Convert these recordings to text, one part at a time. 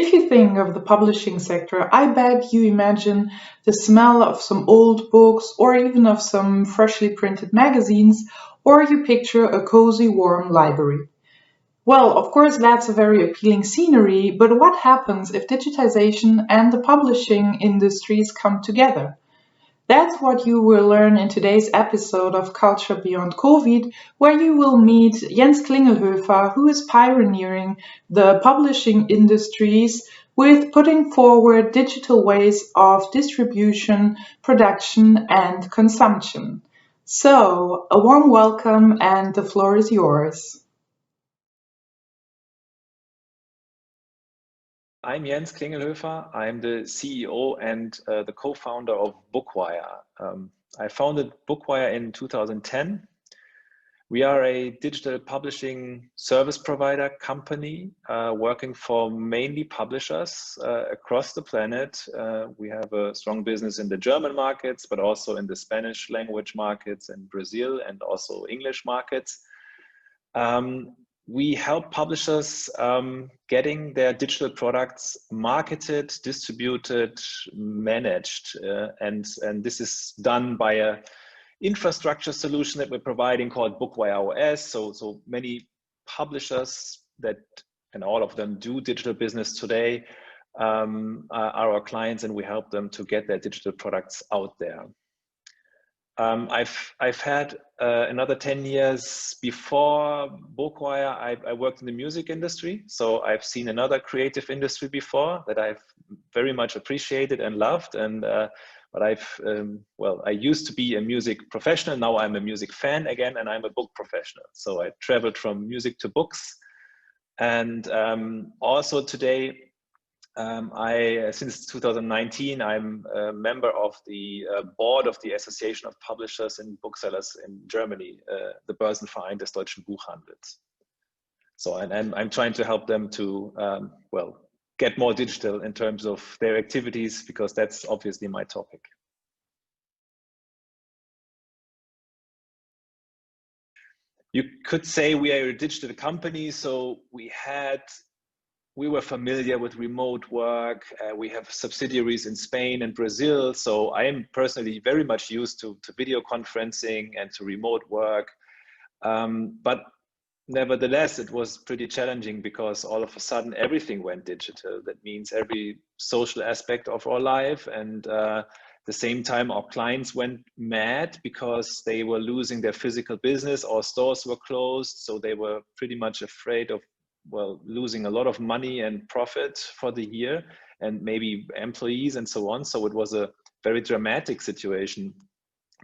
If you think of the publishing sector, I bet you imagine the smell of some old books or even of some freshly printed magazines, or you picture a cozy, warm library. Well, of course, that's a very appealing scenery, but what happens if digitization and the publishing industries come together? That's what you will learn in today's episode of Culture Beyond COVID, where you will meet Jens Klingelhöfer, who is pioneering the publishing industries with putting forward digital ways of distribution, production, and consumption. So, a warm welcome, and the floor is yours. I'm Jens Klingelhöfer. I'm the CEO and the co-founder of Bookwire. I founded Bookwire in 2010. We are a digital publishing service provider company working for mainly publishers across the planet. We have a strong business in the German markets, but also in the Spanish language markets in Brazil and also English markets. We help publishers getting their digital products marketed, distributed, managed, and this is done by a infrastructure solution that we're providing called Bookwire OS. So many publishers that, and all of them do digital business today, are our clients, and we help them to get their digital products out there. I've had another 10 years before Bookwire. I worked in the music industry, so I've seen another creative industry before that I've very much appreciated and loved. And but I used to be a music professional. Now I'm a music fan again, and I'm a book professional. So I traveled from music to books, and also today. Since 2019, I'm a member of the board of the Association of Publishers and Booksellers in Germany, the Börsenverein des Deutschen Buchhandels. So I'm trying to help them to, get more digital in terms of their activities, because that's obviously my topic. You could say we are a digital company, so we were familiar with remote work. We have subsidiaries in Spain and Brazil. So I am personally very much used to video conferencing and to remote work. But nevertheless, it was pretty challenging because all of a sudden everything went digital. That means every social aspect of our life. And at the same time, our clients went mad because they were losing their physical business. Our stores were closed. So they were pretty much afraid of losing a lot of money and profit for the year, and maybe employees and so on. So it was a very dramatic situation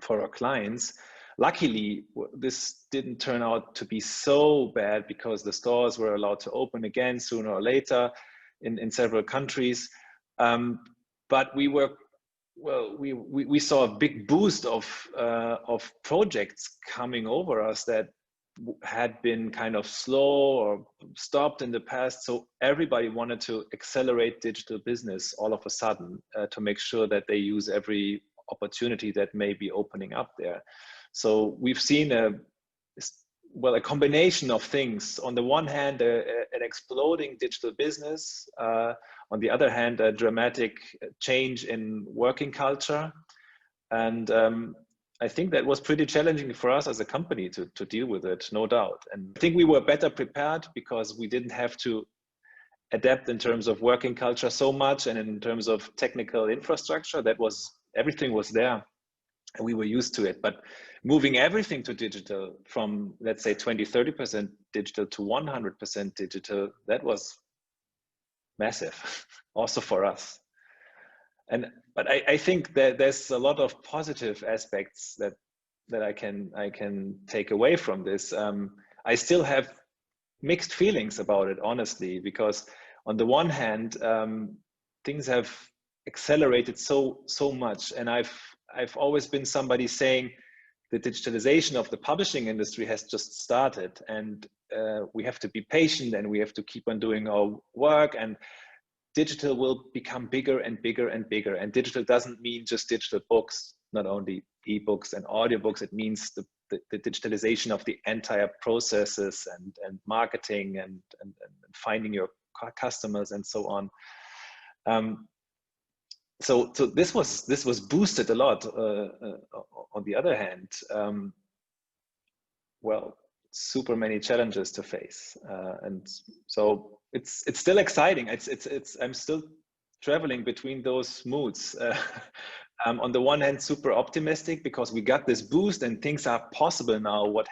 for our clients. Luckily, this didn't turn out to be so bad because the stores were allowed to open again sooner or later in several countries. But we saw a big boost of projects coming over us that had been kind of slow or stopped in the past. So everybody wanted to accelerate digital business all of a sudden to make sure that they use every opportunity that may be opening up there. So we've seen a combination of things. On the one hand, an exploding digital business. On the other hand, a dramatic change in working culture. And I think that was pretty challenging for us as a company to deal with it, no doubt. And I think we were better prepared because we didn't have to adapt in terms of working culture so much, and in terms of technical infrastructure, everything was there and we were used to it. But moving everything to digital from, let's say, 20-30% digital to 100% digital, that was massive also for us. But I think that there's a lot of positive aspects that I can take away from this. I still have mixed feelings about it, honestly, because on the one hand, things have accelerated so much, and I've always been somebody saying the digitalization of the publishing industry has just started, and we have to be patient, and we have to keep on doing our work, and digital will become bigger and bigger and bigger. And digital doesn't mean just digital books, not only ebooks and audiobooks. It means the digitalization of the entire processes and marketing and finding your customers and so on. So this was boosted a lot. On the other hand, well, super many challenges to face, and so it's still exciting. I'm still traveling between those moods. On the one hand, super optimistic because we got this boost and things are possible now. What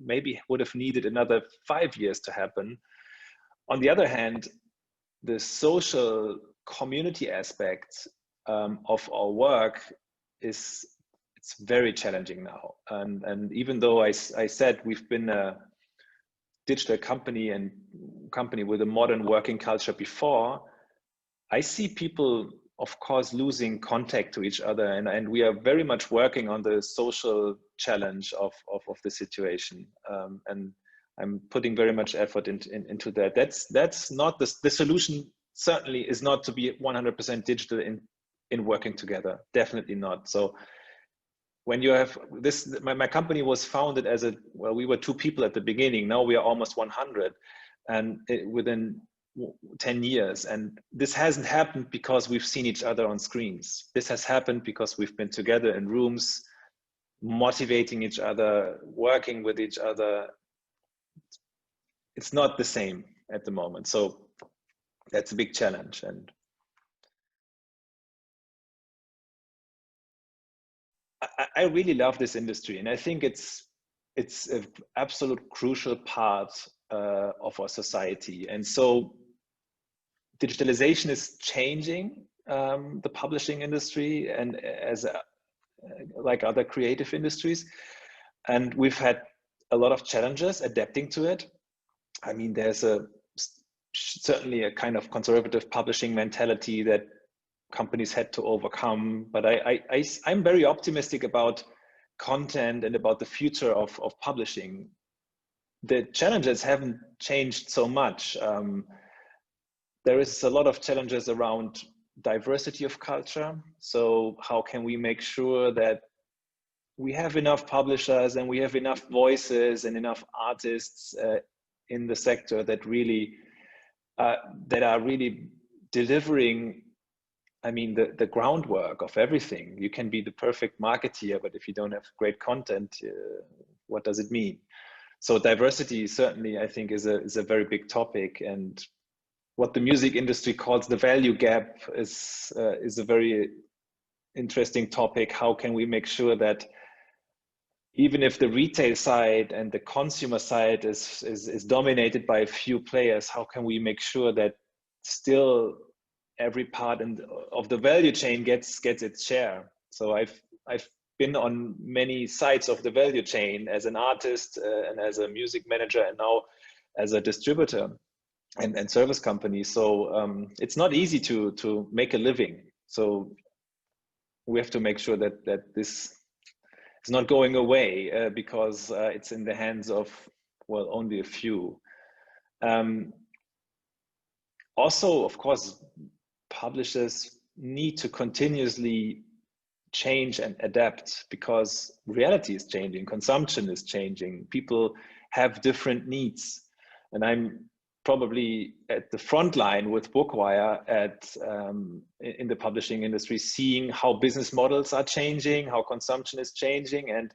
maybe would have needed another 5 years to happen. On the other hand, the social community aspect of our work it's very challenging now. And even though I said we've been a digital company and company with a modern working culture before, I see people, of course, losing contact to each other, and we are very much working on the social challenge of the situation, and I'm putting very much effort into that. That's not the solution. Certainly, is not to be 100% digital in working together. Definitely not. So when you have this, my company was founded as we were 2 people at the beginning. Now we are almost 100, and within 10 years. And this hasn't happened because we've seen each other on screens. This has happened because we've been together in rooms, motivating each other, working with each other. It's not the same at the moment. So that's a big challenge. And I really love this industry. And I think it's an absolute crucial part of our society. And so digitalization is changing the publishing industry and like other creative industries. And we've had a lot of challenges adapting to it. I mean, there's certainly a kind of conservative publishing mentality that companies had to overcome. But I'm very optimistic about content and about the future of publishing. The challenges haven't changed so much. There is a lot of challenges around diversity of culture. So how can we make sure that we have enough publishers and we have enough voices and enough artists in the sector that really that are really delivering, I mean, the groundwork of everything. You can be the perfect marketeer, but if you don't have great content, what does it mean? So diversity certainly, I think, is a very big topic. And what the music industry calls the value gap is a very interesting topic. How can we make sure that even if the retail side and the consumer side is dominated by a few players, how can we make sure that still every part of the value chain gets its share? So I've been on many sides of the value chain as an artist and as a music manager, and now as a distributor and service company. So it's not easy to make a living. So we have to make sure that this is not going away because it's in the hands of, well, only a few. Also, of course, publishers need to continuously change and adapt because reality is changing, consumption is changing, people have different needs. And I'm probably at the front line with Bookwire in the publishing industry, seeing how business models are changing, how consumption is changing, and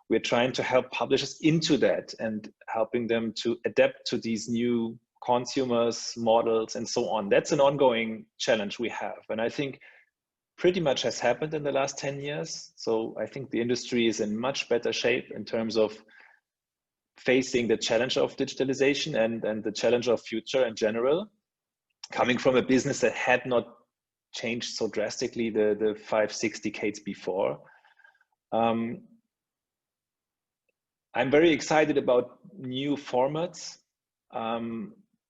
we're trying to help publishers into that and helping them to adapt to these new consumers, models, and so on. That's an ongoing challenge we have. And I think pretty much has happened in the last 10 years. So I think the industry is in much better shape in terms of facing the challenge of digitalization and the challenge of future in general, coming from a business that had not changed so drastically the 5-6 decades before. I'm very excited about new formats,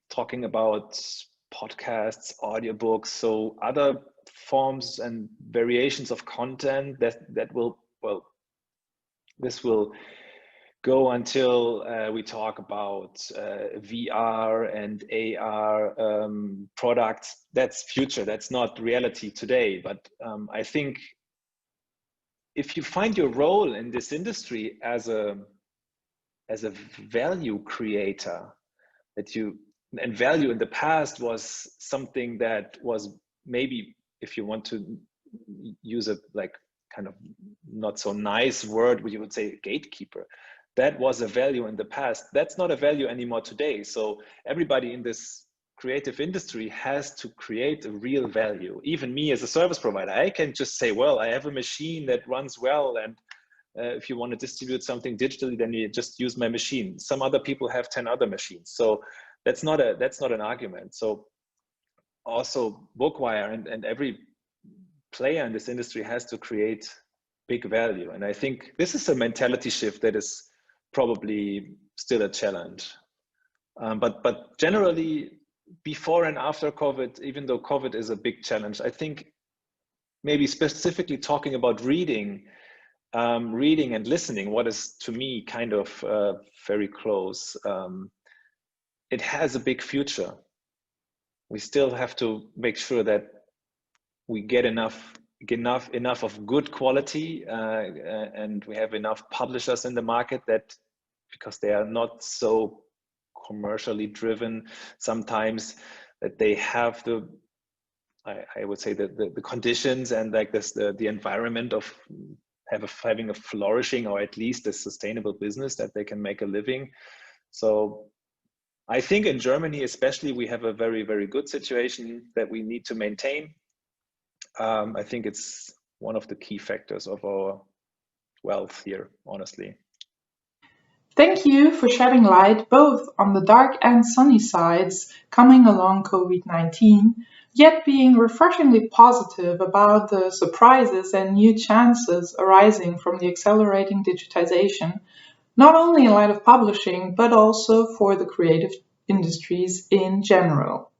talking about podcasts, audiobooks, so other forms and variations of content that will, well, this will go until we talk about VR and AR products. That's future, that's not reality today. But I think if you find your role in this industry as a value creator, that you and value in the past was something that was maybe, if you want to use a like kind of not so nice word, you would say gatekeeper. That was a value in the past. That's not a value anymore today. So everybody in this creative industry has to create a real value. Even me as a service provider, I can just say, well, I have a machine that runs well, and if you want to distribute something digitally, then you just use my machine. Some other people have 10 other machines. So that's not an argument. So also Bookwire and every player in this industry has to create big value. And I think this is a mentality shift that is probably still a challenge. But generally, before and after COVID, even though COVID is a big challenge, I think maybe specifically talking about reading and listening, what is to me kind of very close, it has a big future. We still have to make sure that we get enough of good quality, and we have enough publishers in the market, that because they are not so commercially driven sometimes, that they have the, I would say, the conditions and like this the environment of having a flourishing, or at least a sustainable business that they can make a living. So I think in Germany especially, we have a very, very good situation that we need to maintain. I think it's one of the key factors of our wealth here, honestly. Thank you for shedding light both on the dark and sunny sides coming along COVID-19, yet being refreshingly positive about the surprises and new chances arising from the accelerating digitization, not only in light of publishing, but also for the creative industries in general.